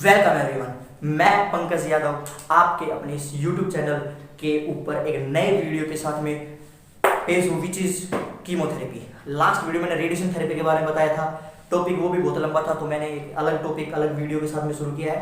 Welcome everyone, मैं पंकज यादव आपके अपने इस YouTube चैनल के ऊपर एक नए वीडियो के साथ में पेश हूँ, which is chemotherapy. Last video मैंने रेडिएशन थेरेपी के बारे में बताया था, टॉपिक वो भी बहुत लंबा था, तो मैंने एक अलग टॉपिक अलग वीडियो के साथ में शुरू किया है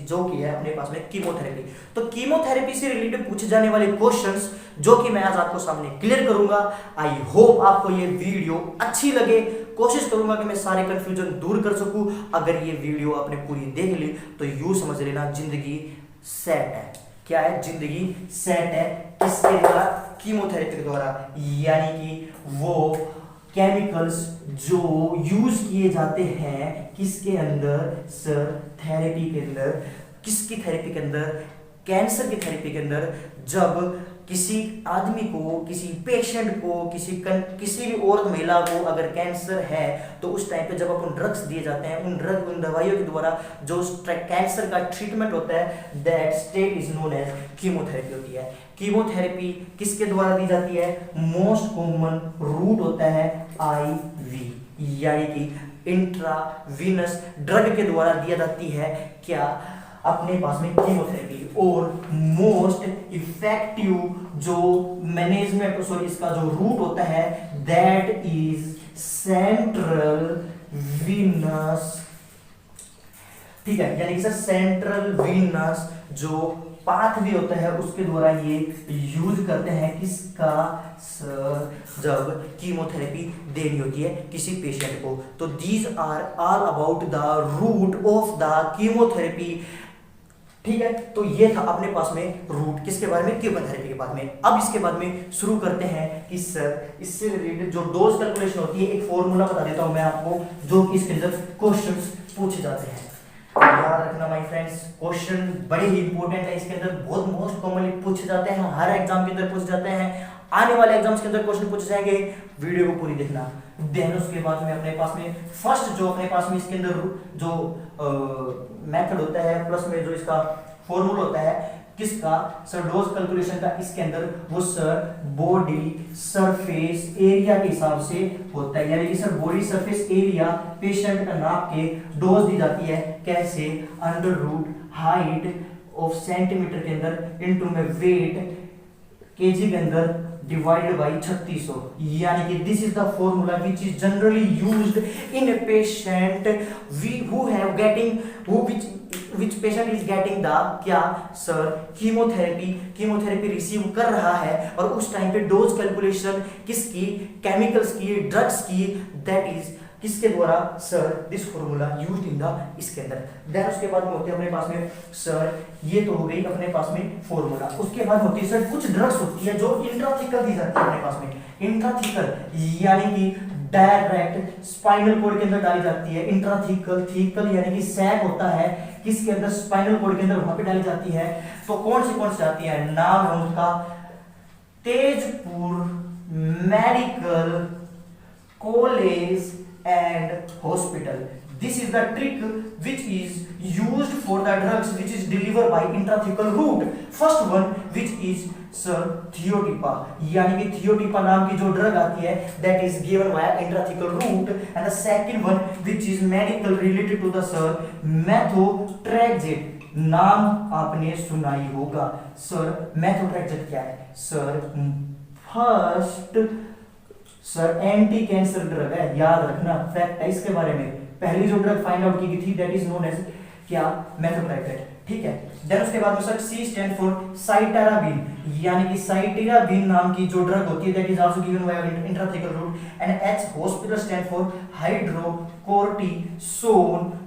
जो कि है अपने पास में कीमोथेरेपी। तो कीमोथेरेपी से रिलेटेड पूछे जाने वाले क्वेश्चंस जो कि मैं आज आपको सामने क्लियर करूंगा। आई होप आपको ये वीडियो अच्छी लगे। कोशिश करूंगा कि मैं सारे कंफ्यूजन दूर कर सकूं। अगर ये वीडियो आपने पूरी देख ली तो यूं समझ लेना जिंदगी सेट है। क्या है? जिंदगी सेट है। किसके द्वारा? कीमोथेरेपी के द्वारा, यानी कि वो केमिकल्स जो यूज किए जाते हैं किसके अंदर सर? थेरेपी के अंदर। किसकी थेरेपी के अंदर? कैंसर की थेरेपी के अंदर। जब किसी आदमी को, किसी पेशेंट को, किसी भी औरत महिला को अगर कैंसर है तो उस टाइम पे जब अपन ड्रग्स दिए जाते हैं, उन दवाइयों के द्वारा जो कैंसर का ट्रीटमेंट होता है, that state is known as chemotherapy होती है। कीमोथेरेपी किसके द्वारा दी जाती है? मोस्ट कॉमन रूट होता है IV, यानी कि इंट्रावीनस ड्रग के द्वारा दिया जाती है। क्या? अपने पास में कीमोथेरेपी। और मोस्ट इफेक्टिव जो मैनेजमेंट इसका जो रूट होता है दैट इज सेंट्रल वीनस, ठीक है, यानी कि सर सेंट्रल वीनस जो पाथवे होता है उसके द्वारा ये यूज करते हैं। किसका सर? जब कीमोथेरेपी देनी होती है किसी पेशेंट को। तो these are all about the route of the chemotherapy, ठीक है। तो ये था अपने पास में रूट किसके बारे में? कीमोथेरेपी के बारे में। अब इसके बाद में शुरू करते हैं कि सर इससे रिलेटेड जो डोज कैलकुलेशन होती है, एक फॉर्मूला बता देता हूं मैं आपको जो कि इसके अंदर क्वेश्चंस पूछे जाते हैं। याद रखना माय फ्रेंड्स, क्वेश्चन बड़े ही इंपॉर्टेंट है। इसके अंदर बहुत मोस्ट कॉमनली पूछे जाते हैं, हर एग्जाम के अंदर पूछे जाते हैं, आने वाले एग्जाम्स के अंदर क्वेश्चन पूछे जाएंगे। वीडियो को पूरी देखना। देन उसके बाद में अपने पास में फर्स्ट जो अपने पास में इसके अंदर जो मेथड होता है प्लस में जो इसका फॉर्मूला होता है किसका सर? डोज कैलकुलेशन का। इसके अंदर वो सर बॉडी सरफेस एरिया के हिसाब से होता है, यानी कि sir body surface area patient का नाप के डोज दी जाती है। कैसे? Under root height of centimetre के अंदर इनटू में वेट केजी के अंदर डिवाइडेड बाय 3600, यानी कि this is the formula which is generally used in a patient which patient is getting the क्या सर? कीमोथेरेपी रिसीव कर रहा है। और उस टाइम पे डोज कैलकुलेशन किसकी? केमिकल्स की, ड्रग्स की, दैट इज किसके द्वारा sir? This formula used in the इसके अंदर। देन उसके बाद में होते हैं अपने पास में सर, ये तो हो गई अपने पास में फॉर्मूला। उसके बाद होती है सर कुछ ड्रग्स होती है जो इंट्राथिकल दी जाती है अपने पास में। इंट्राथिकल यानी कि डायरेक्ट स्पाइनल कॉर्ड के अंदर डाली जाती है। इंट्राथिकल, थीकल यानी कि सैक होता है किसके अंदर? स्पाइनल कॉर्ड के अंदर, वहां पे डाली जाती है। तो कौन सी आती है? नाम है उनका Tezpur medical college and hospital. This is the trick which is used for the drugs which is delivered by intrathecal route. First one which is sir Thiotipa, यानी कि थियोटिपा नाम की जो ड्रग आती है that is given via intrathecal route, and the second one which is medical related to the sir methotrexate, नाम आपने सुना ही होगा सर। methotrexate क्या है sir? First sir anti cancer drug है, याद रखना, फैक्ट है इसके बारे में। पहली जो ड्रग फाइंड आउट की गई थी दैट इज नोन एज क्या? मेथोट्रेक्सेट, ठीक है। देन उसके बाद में sir C stand for cytarabine, यानी कि साइटाराबिन नाम की जो ड्रग होती है that is also given by intrathecal route. And H hospital stand for hydrocortisone,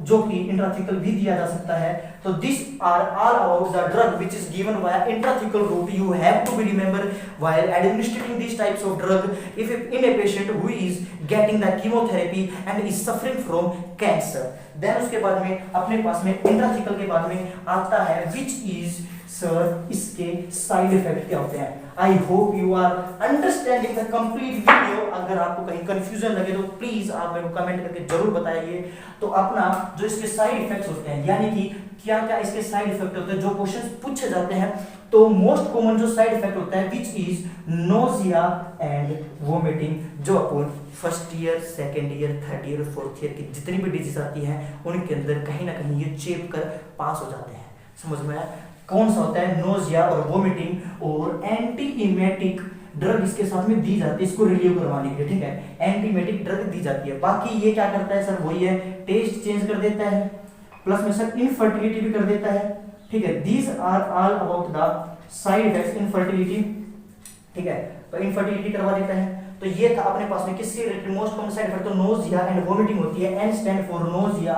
जो कि इंट्राथेकल भी दिया जा सकता है। तो this are all about the drug which is given by intrathecal route. You have to be remember while administrating these types of drug if in a patient who is getting the chemotherapy and is suffering from cancer. Then उसके बाद में अपने पास में intrathecal के बाद में आता है which is सर इसके साइड इफेक्ट क्या होते हैं। I hope you are understanding the complete video. अगर आपको कहीं कंफ्यूजन लगे तो प्लीज आप मेरे को कमेंट करके जरूर बताइए। तो अपना जो इसके साइड इफेक्ट्स होते हैं, यानी कि क्या क्या इसके साइड इफेक्ट होते हैं जो क्वेश्चंस पूछे जाते हैं, तो मोस्ट कॉमन जो साइड इफेक्ट होता है which is nausea and vomiting, जो अपन first year, second year, third year, fourth year की जितनी भी डिजीज आती हैं उनके अंदर कहीं ना कहीं ये चेप कर पास हो जाते हैं। समझ में आया? कौन सा होता है? नोजिया और वोमिटिंग, और एंटी इमेटिक ड्रग इसके साथ में दी जाती है इसको रिलीव करवाने के लिए, ठीक है, एंटीमेटिक ड्रग दी जाती है। बाकी ये क्या करता है सर? वही है, टेस्ट चेंज कर देता है, प्लस में सर इनफर्टिलिटी भी कर देता है, ठीक है। These are all about the side effects infertility, ठीक है, तो इनफर्टिलिटी करवा देता है। तो ये था अपने पास में किससे related most common side effect, तो नोजिया एंड वोमिटिंग होती है। एन स्टैंड फॉर नोजिया,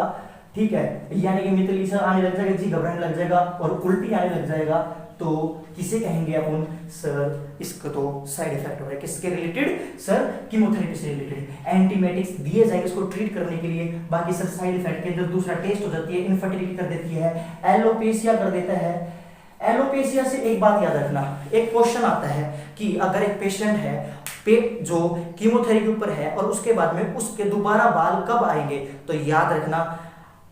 ठीक है, यानी कि मितलीसा आने लग जाएगा, जी घबराने लग जाएगा और उल्टी आने लग जाएगा, तो किसे कहेंगे अपन? सर इसका तो साइड इफेक्ट हो रहा है किसके रिलेटेड? सर कीमोथेरेपी से रिलेटेड। एंटीमेटिक्स दिए जाएंगे इसको ट्रीट करने के लिए। बाकी सर साइड इफेक्ट के अंदर दूसरा टेस्ट हो जाती है, इनफर्टिलिटी कर देती है, एलोपेशिया कर देता है। एलोपेशिया से एक बात याद रखना, एक क्वेश्चन आता है कि अगर एक पेशेंट है जो कीमोथेरेपी ऊपर है और उसके बाद में उसके दोबारा बाल कब आएंगे, तो याद रखना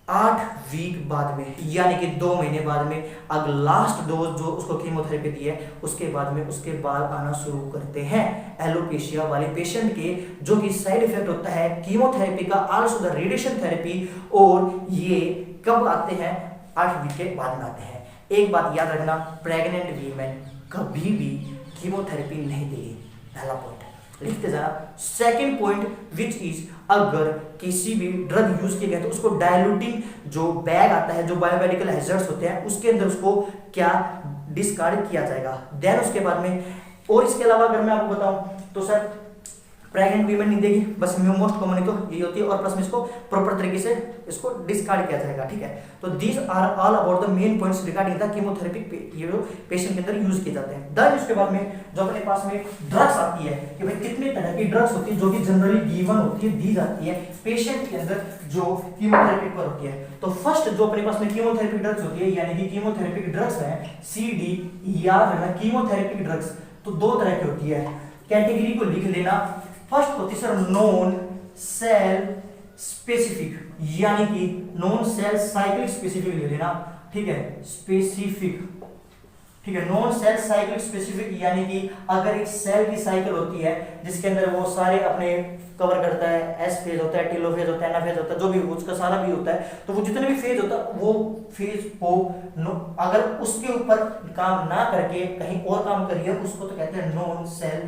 8 वीक बाद में, यानी कि 2 महीने बाद में, अगर लास्ट डोज जो उसको कीमोथेरेपी दी है उसके बाद में उसके बाल आना शुरू करते हैं एलोपेशिया वाले पेशेंट के, जो कि साइड इफेक्ट होता है कीमोथेरेपी का, आल्सो द रेडिएशन थेरेपी। और ये कब आते हैं? 8 वीक के बाद में आते हैं। एक बात याद रखना, प्रेग्नेंट वीमेन कभी भी कीमोथेरेपी नहीं देगी, पहला पॉइंट लिखते जाना। सेकंड पॉइंट विच इज, अगर किसी भी ड्रग यूज किया गया तो उसको डायल्यूटिंग जो बैग आता है, जो बायोमेडिकल हैजर्ड्स होते हैं, उसके अंदर उसको क्या डिस्कार्ड किया जाएगा। देन उसके बाद में, और इसके अलावा अगर मैं आपको बताऊं तो सर प्रेग्नेंट वीमेन नहीं देगी, बस मोस्ट कॉमन तो यही होती है, और प्लस में इसको प्रॉपर तरीके से इसको डिस्कार्ड किया जाएगा, ठीक है। तो these are all about the main points regarding the chemotherapy, ये जो पेशेंट के अंदर यूज किए जाते हैं। देन उसके बाद में जो अपने पास में ड्रग्स आती है कि भाई कितने तरह की ड्रग्स होती है जो कि जनरली गिवन होती है, दी जाती है पेशेंट के अंदर जो कीमोथेरेपी पर होती है। तो फर्स्ट जो अपने पास में कीमोथेरेपी ड्रग्स होती है, यानी कि कीमोथेरेपी ड्रग्स है CD, याद रखना कीमोथेरेपी ड्रग्स तो 2 तरह की होती है, कैटेगरी को लिख लेना। फर्स्ट होती है सर नॉन सेल स्पेसिफिक, यानी कि नॉन सेल साइक्लिक स्पेसिफिक ले लेना, ठीक है, स्पेसिफिक, ठीक है, नॉन सेल साइक्लिक स्पेसिफिक, यानी कि अगर एक सेल की साइकिल होती है जिसके अंदर वो सारे अपने कवर करता है, एस फेज होता है, टेलोफेज होता है, एनाफेज होता है, जो भी उसका सारा भी होता है, तो वो जितने भी फेज होता है वो फेज को अगर उसके ऊपर काम ना करके कहीं और काम करिए उसको तो कहते हैं नॉन सेल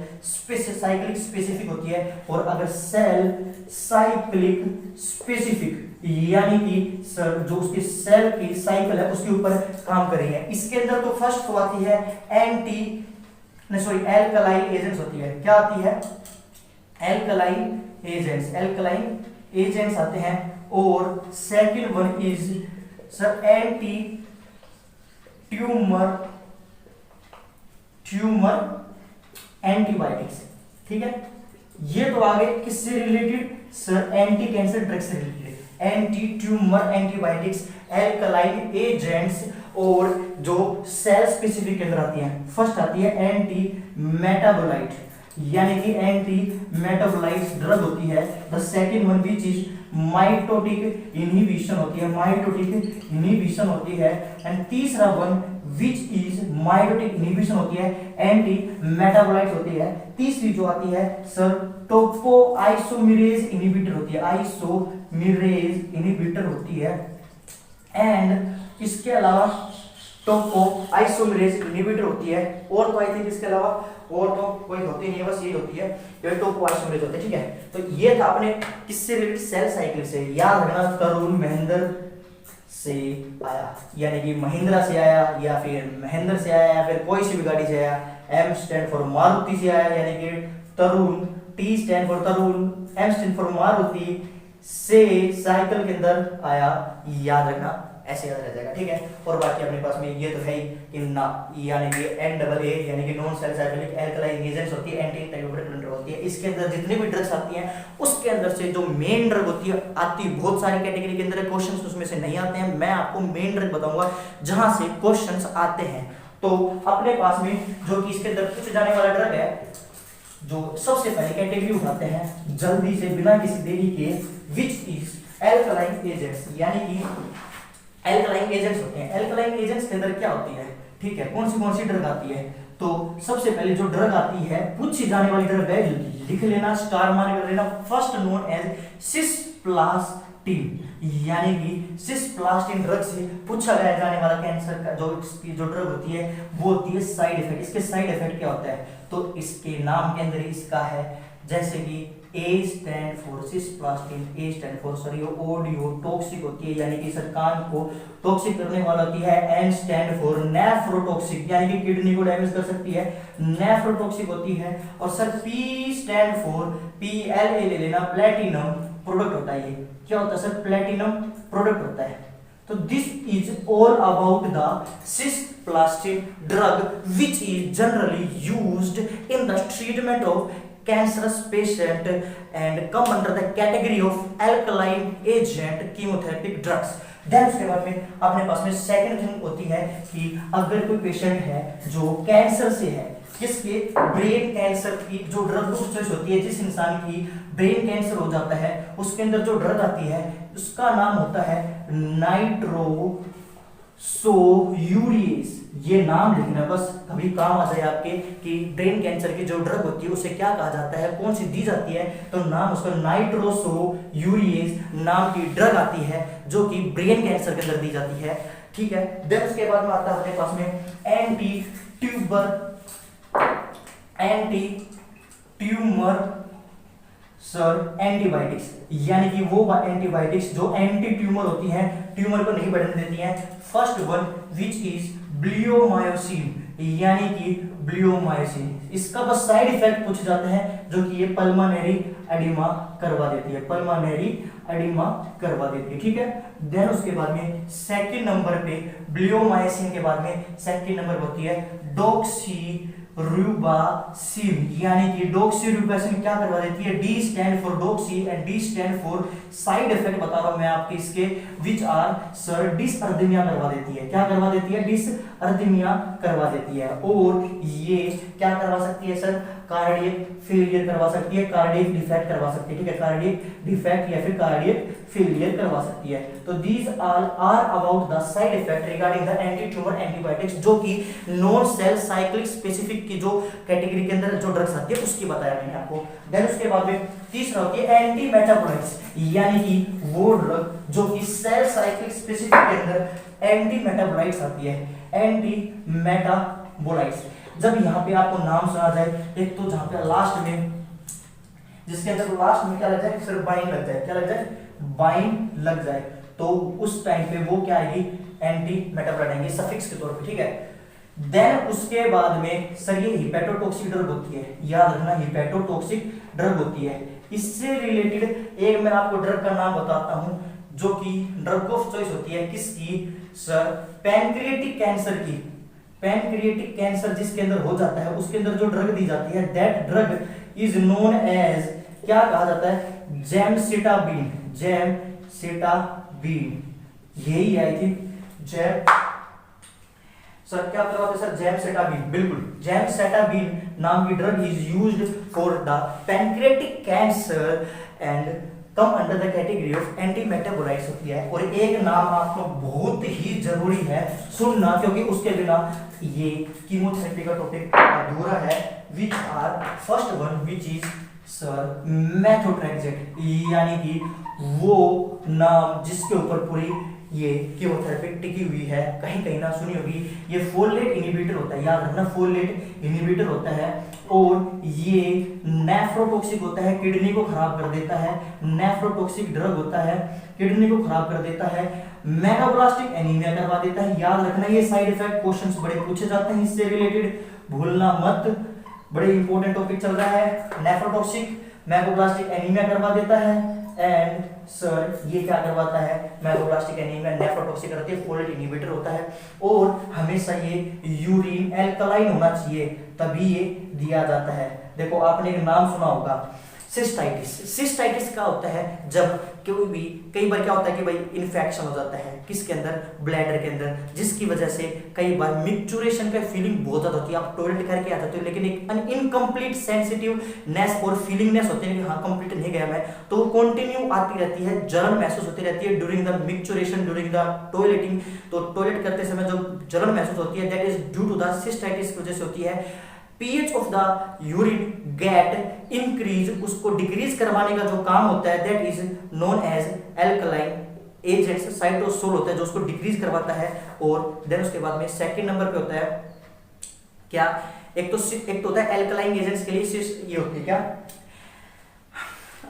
साइक्लिक स्पेसिफिक होती है। और अगर सेल साइक्लिक स्पेसिफिक, यानी कि सर जो उसकी सेल की साइकिल है उसके ऊपर काम कर रही है, इसके अंदर तो फर्स्ट तो आती है एल्कलाइन एजेंट्स होती है। क्या आती है? एल्कलाइन एजेंट्स आते हैं। और second one is sir anti tumour antibiotics, ठीक है। ये तो आगे किससे related? Sir anti cancer drug से related, anti tumour antibiotics, alkaline agents, और जो सेल स्पेसिफिक के अंदर आती हैं। फर्स्ट आती है एंटी मेटाबोलाइट, यानी कि एंटी मेटाबोलाइट ड्रग होती है। The second one which is mitotic inhibition होती है, माइटोटिक इनहिबिशन होती है। एंड तीसरा one which is mitotic inhibition होती है, एंटी मेटाबोलाइट होती है। तीसरी जो आती है सर टोपो आइसोमेरेज इनहिबिटर होती है, आइसोमेरेज इनहिबिटर होती है। एंड इसके अलावा टोपो आइसोमेरेज इनहिबिटर होती है, और तो आई थिंक इसके अलावा और तो कोई होती नहीं है, बस यही होती है जो टोपो आइसोमेरेज होते हैं, ठीक है। तो ये था अपने किससे रिलेटेड? सेल साइकिल से। याद रखना तरुण महेंद्र से आया, यानी कि महिंद्रा से आया या फिर महेंद्र से आया या फिर कोई सी भी गाड़ी से आया। M स्टैंड फॉर मारुति से आया, यानी कि तरुण, T stand for Tarun, M stand for Maruti से साइकिल के अंदर आया, याद रखना, ऐसे याद रह जाएगा, ठीक है। और बाकी अपने पास में ये तो है ही कि ना, यानी कि NAA यानी कि non cell cyclic alkaline agents होती है, एंटी ट्यूमर ड्रग होती है। इसके अंदर जितनी भी ड्रग्स आती हैं उसके अंदर से जो मेन ड्रग होती है आती बहुत सारी कैटेगरी के अंदर क्वेश्चंस उसमें से नहीं आते हैं, मैं आपको मेन ड्रग बताऊंगा जहां से क्वेश्चंस आते हैं। तो अपने पास में जो कि इसके अंदर पूछे जाने वाला ड्रग है, जो सबसे पहले कैटेगरी उठाते हैं जल्दी से बिना किसी देरी के, विच इज एल्कलाइन एजेंट्स, यानी कि एल्कलाइन एजेंट्स होते हैं। एल्कलाइन एजेंट्स के अंदर क्या होती है, ठीक है, कौन सी ड्रग आती है? तो सबसे पहले जो ड्रग आती है, पूछी जाने वाली ड्रग है, लिख लेना, स्टार मार्क कर लेना, फर्स्ट नोन एज सिस्प्लास्टिन, यानी कि सिस्प्लास्टिन ड्रग से पूछा गया जाने वाला कैंसर का जो ड्रग होती है वो होती है साइड इफेक्ट। इसके साइड इफेक्ट क्या होता है, तो इसके नाम के अंदर इसका है, जैसे कि A stand for cisplatin, A stand for sorry audio toxic होती है, यानी कि सर कान को टॉक्सिक करने वाला होती है। N स्टैंड फॉर नेफ्रोटॉक्सिक, यानी कि किडनी को डैमेज कर सकती है, नेफ्रोटॉक्सिक होती है। और sir P stand for PLA ले लेना, प्लेटिनम प्रोडक्ट होता है। ये क्या होता है सर, प्लेटिनम प्रोडक्ट होता है। तो this is all about the cisplatin drug which is generally used in the treatment of cancerous patient and come under the category of alkaline agent chemotherapeutic drugs। Then उसके बाद में अपने पास में second thing होती है कि अगर कोई पेशेंट है जो कैंसर से है, किसके, ब्रेन कैंसर की जो ड्रग चॉइस होती है, जिस इंसान की ब्रेन कैंसर हो जाता है उसके अंदर जो ड्रग आती है उसका नाम होता है नाइट्रोसोयूरेज। ये नाम लिखना बस, कभी काम आ जाए आपके कि ब्रेन कैंसर की जो ड्रग होती है उसे क्या कहा जाता है, कौन सी दी जाती है, तो नाम उसका नाइट्रोसोयूरेज नाम की ड्रग आती है जो कि ब्रेन कैंसर के अंदर दी जाती है। ठीक है, देन उसके बाद में आता है अपने पास में एंटी ट्यूमर सर एंटीबायोटिक्स, यानी कि वो एंटीबायोटिक्स जो एंटी ट्यूमर होती हैं, ट्यूमर को नहीं बढ़ने देती हैं। फर्स्ट वन विच इज ब्लियोमायोसिन, यानी कि ब्लियोमायोसिन, इसका बस साइड इफेक्ट पूछे जाते हैं जो कि ये पल्मोनरी एडिमा करवा देती है, पल्मोनरी एडिमा करवा देती है। ठीक है, देन उसके बाद में सेकंड नंबर पे ब्लियोमायोसिन के बाद में सेकंड नंबर होती है डॉक्सीरुबासिन, यानी कि डॉक्सीरुबासिन क्या करवा देती है, D stand for Doxy and D stand for side effect बता रहा हूं मैं आपके इसके, विच आर सर डिसअर्दमिया करवा देती है। क्या करवा देती है, डिसअर्दमिया करवा देती है। और ये क्या करवा सकती है सर, कार्डियक फेलियर करवा सकती है, कार्डियक डिफेक्ट करवा सकती है। ठीक है, कार्डियक डिफेक्ट या फिर कार्डियक फेलियर करवा सकती है। तो these are about the side effect regarding the anti tumour antibiotics, जो कि नॉन सेल साइक्लिक स्पेसिफिक की जो कैटेगरी के अंदर जो ड्रग्स आती है उसकी बताया मैंने आपको। देन उसके बाद में तीसरा होती है एंटी मेटाबोलाइट्स, यानी कि वो ड्रग जो कि सेल साइक्लिक स्पेसिफिक के अंदर एंटी मेटाबोलाइट्स आती है, एंटी मेटाबोलाइट्स। जब यहाँ पे आपको नाम सुना जाए, एक तो जहाँ पे लास्ट में, जिसके अंदर लास्ट में क्या लग जाए, सिर्फ बाइंड लग जाए, क्या लग जाए, बाइंड लग जाए, तो उस टाइम पे वो क्या आएगी, एंटी मेटाबोलाइट आएंगे सफिक्स के तौर पे। ठीक है, देन उसके बाद में सर ये हिपेटोटॉक्सिक ड्रग होती है, याद रखना हिपेटोटॉक्सिक ड्रग होती है। इससे रिलेटेड एक मैं आपको ड्रग का नाम बताता हूं जो कि ड्रग ऑफ चॉइस होती है किसकी, सर पैंक्रियाटिक कैंसर की। पैंक्रियाटिक कैंसर जिसके अंदर हो जाता है उसके अंदर जो ड्रग दी जाती है, that drug is known as, क्या कहा जाता है, जेमसिटाबिन, जेमसिटाबिन, यही आई थी जेम, सर क्या करवाते सर, जेमसिटाबिन, बिल्कुल जेमसिटाबिन नाम की drug is used for the pancreatic cancer and come under the category of anti metabolites होती है। और एक नाम आपको बहुत ही जरूरी है सुनना, क्योंकि उसके बिना ये कीमोथेरेपी का टॉपिक अधूरा है, which are first one which is sir methotrexate, यानी कि वो नाम जिसके ऊपर पूरी ये कीमोथेरेपी टिकी हुई है, कहीं कहीं ना सुनी होगी। ये फोलेट इनहिबिटर होता है, याद रखना फोलेट इनहिबिटर होता है, और ये नेफ्रोटॉक्सिक होता है, किडनी को खराब कर देता है, नेफ्रोटॉक्सिक ड्रग होता है, किडनी को खराब कर देता है, मेगाब्लास्टिक एनीमिया करवा देता है। याद रखना ये साइड इफेक्ट क्वेश्चंस बड़े पूछे जाते हैं इससे रिलेटेड, भूलना मत, बड़े इंपॉर्टेंट टॉपिक चल रहा है। नेफ्रोटॉक्सिक मेगाब्लास्टिक एनीमिया करवा देता है, एंड सर ये क्या करवाता है, मेगाब्लास्टिक एनीमिया, नेफ्रोटॉक्सिक करती है, फोलेट इनहिबिटर होता है, और हमेशा ये यूरिन एल्कलाइन होना चाहिए तभी ये दिया जाता है। देखो आपने एक नाम सुना होगा सिस्टाइटिस का होता है जब कई बार क्या होता है कि भाई इन्फेक्शन हो जाता है किसके अंदर, ब्लैडर के अंदर, जिसकी वजह से कई बार मिक्चुरेशन का फीलिंग बहुत ज्यादा होती है। आप टॉयलेट करके आ जाते हो लेकिन एक इनकम्प्लीट सेंसिटिवनेस और फीलिंगनेस होती है कि हाँ कंप्लीट नहीं गया मैं, तो वो कंटिन्यू आती रहती है, जलन महसूस होती रहती है during the micturition, during the toileting. तो टॉयलेट करते समय जो जलन महसूस होती है that is due to the cystitis की वजह से होती है। pH of the urine get increase, उसको डिक्रीज करवाने का जो काम होता है that is known as alkaline agents, cytosol होता है जो उसको डिक्रीज करवाता है। और देन उसके बाद में सेकंड नंबर पे होता है क्या, एक तो होता है एल्कलाइन एजेंट्स के लिए ये होती है क्या,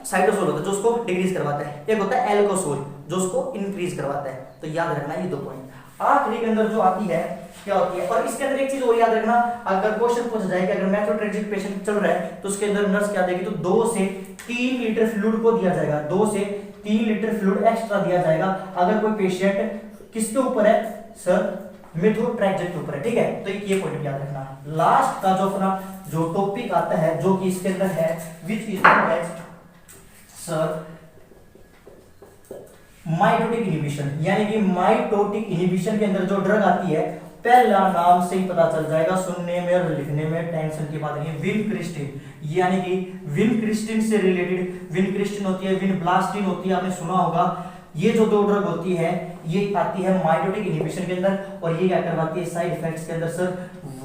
साइटोसोल होता है जो उसको डिक्रीज करवाता है, एक होता है एल्कोसोल जो उसको इंक्रीज करवाता है। तो याद रखना ये दो पॉइंट। आखिरी के अंदर जो आती है क्या होती है, और इसके अंदर एक चीज और याद रखना, अगर क्वेश्चन पूछा जाए कि अगर मेथोट्रेक्सिक पेशेंट चल रहा है तो उसके अंदर नर्स क्या देगी, तो 2 से 3 लीटर फ्लूइड को दिया जाएगा, 2 से 3 लीटर फ्लूइड एक्स्ट्रा दिया जाएगा अगर कोई पेशेंट किसके ऊपर है सर, मेथोट्रेक्सिक के ऊपर है। ठीक है, तो ये पॉइंट याद रखना। लास्ट का जो अपना जो टॉपिक आता है जो कि इसके अंदर है which is known as sir mitotic inhibition, यानी कि माइटोटिक इनहिबिशन के अंदर जो ड्रग आती है, पहला नाम से ही पता चल जाएगा, सुनने में और लिखने में टेंशन की बात नहीं है, विनक्रिस्टिन, यानी कि विनक्रिस्टिन से रिलेटेड, विनक्रिस्टिन होती है, विनब्लास्टिन होती है, आपने सुना होगा। ये जो दो ड्रग होती है ये आती है माइटोटिक इनहिबिशन के अंदर, और ये क्या करवाती है साइड इफेक्ट्स के अंदर सर,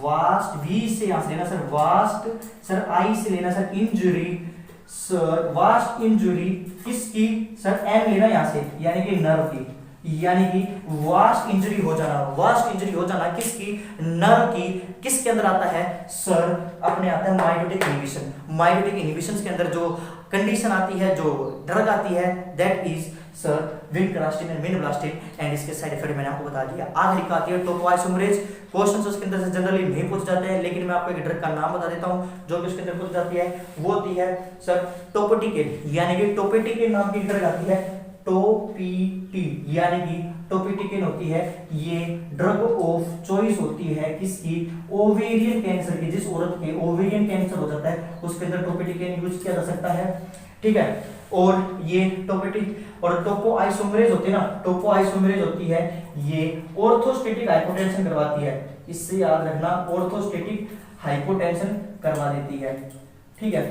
वास्ट, वी से यहां से लेना सर, वास्ट, सर आई से लेना sir, injury, sir vast injury किसकी सर, एम लेना यहां से, यानी कि नर्व की, यानी कि वास्ट इंजरी हो जाना, वास्ट इंजरी हो जाना किसकी, नर्व की, किसके अंदर आता है सर, अपने आता है माइटोटिक इनहिबिशन। माइटोटिक इनहिबिशन के अंदर जो कंडीशन आती है, जो ड्रग आती है that is sir vincristine and vinblastine, and इसके साइड इफेक्ट मैंने आपको बता दिया। आखिरी का आती है टोपोआइसोमरेज। क्वेश्चंस उसके अंदर से जनरली नहीं पूछ जाते हैं, लेकिन मैं आपको एक ड्रग का नाम बता देता हूं जो कि उसके अंदर पूछ जाती है, वो होती है सर टोपोटिकेन, यानी कि टोपोटिकेन नाम की ड्रग आती है, टोपीटी, यानी कि टोपिटिकेन होती है, ये ड्रग ऑफ चॉइस होती है किसकी, ओवेरियन कैंसर की, जिस औरत के ओवेरियन कैंसर हो जाता है उसके अंदर टोपिटिकेन यूज किया जा सकता है। ठीक है, और ये टोपिटिक और टोपोआइसोमरेज होती है ना, टोपोआइसोमरेज होती है ये ऑर्थोस्टेटिक हाइपोटेंशन करवाती है, इससे याद रखना, ऑर्थोस्टेटिक हाइपोटेंशन करवा देती है। ठीक है,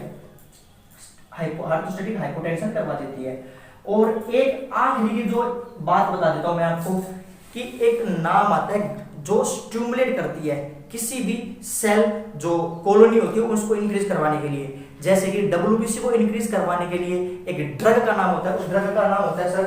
ऑर्थोस्टेटिक हाइपोटेंशन करवा देती है। और एक आखिरी जो बात बता देता हूं मैं आपको कि एक नाम आता है जो स्टिमुलेट करती है किसी भी सेल जो कॉलोनी होती है उसको इंक्रीज करवाने के लिए, जैसे कि डब्ल्यूबीसी को इंक्रीज करवाने के लिए एक ड्रग का नाम होता है, उस ड्रग का नाम होता है सर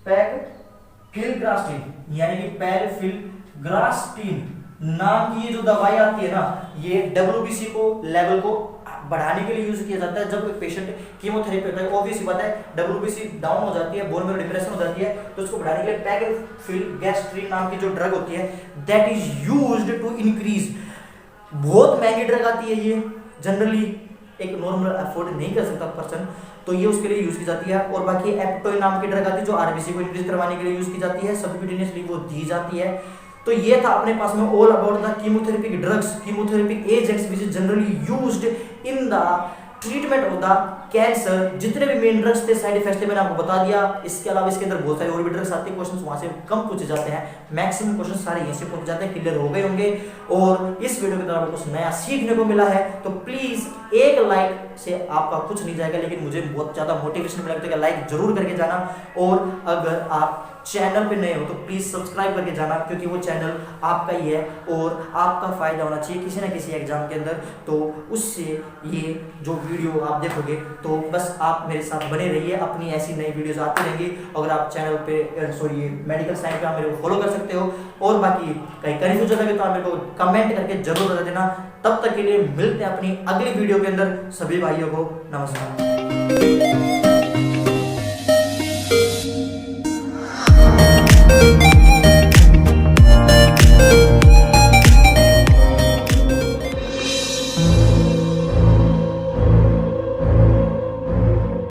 पैगफिलग्रास्टिन, यानी कि पैगफिलग्रास्टिन नाम की ये जो दवाई आती है ना, ये डब्ल्यूबीसी को लेवल को बढ़ाने के लिए यूज किया जाता है। जब एक पेशेंट कीमोथेरेपी होता है, ऑब्वियसली बात है डब्ल्यूबीसी डाउन हो जाती है, बोन में डिप्रेशन हो जाती है, तो उसको बढ़ाने के लिए पैगफिलग्रास्टिन नाम की जो ड्रग होती है that is used to increase. बहुत महंगी ड्रग आती है ये, जनरली एक नॉर्मल अफोर्ड नहीं कर सकता पर्सन, तो ये उसके लिए यूज की जाती है। और बाकी एप्टोइन नाम की ड्रग आती है जो आरबीसी को इंक्रीज करवाने के लिए यूज की जाती है, सबक्यूटेनियसली वो दी जाती है। तो ये था अपने पास में all about the कीमोथेरेपिक drugs, कीमोथेरेपिक agents which is generally used in the treatment of the cancer. जितने भी मेन ड्रग्स थे, साइड इफेक्ट्स थे, मैंने आपको बता दिया। इसके अलावा इसके अंदर बहुत सारे और भी ड्रग्स आते हैं, क्वेश्चंस वहां से कम पूछे जाते हैं, मैक्सिमम क्वेश्चन सारे यहीं से पूछे जाते हैं, क्लियर हो गए होंगे। और इस वीडियो के द्वारा आपको कुछ नया सीखने को मिला है तो प्लीज एक लाइक से आपका कुछ नहीं जाएगा, लेकिन मुझे बहुत ज्यादा मोटिवेशन मिलेगा, तो लाइक जरूर करके जाना। और अगर आप चैनल पे नए हो तो प्लीज सब्सक्राइब करके जाना, क्योंकि वो चैनल आपका ही है और आपका फायदा होना चाहिए किसी ना किसी एग्जाम के अंदर। तो उससे ये जो वीडियो आप देखोगे तो बस आप मेरे साथ बने रहिए, अपनी ऐसी नई वीडियोस आती रहेंगी। अगर आप चैनल पे सॉरी मेडिकल साइंस पे आप मेरे को फॉलो कर सकते हो, और बाकी कहीं कंफ्यूजन लगे तो आप मेरे को कमेंट करके जरूर बता देना। तब तक के लिए मिलते हैं अपनी अगली वीडियो के अंदर। सभी भाइयों को नमस्कार।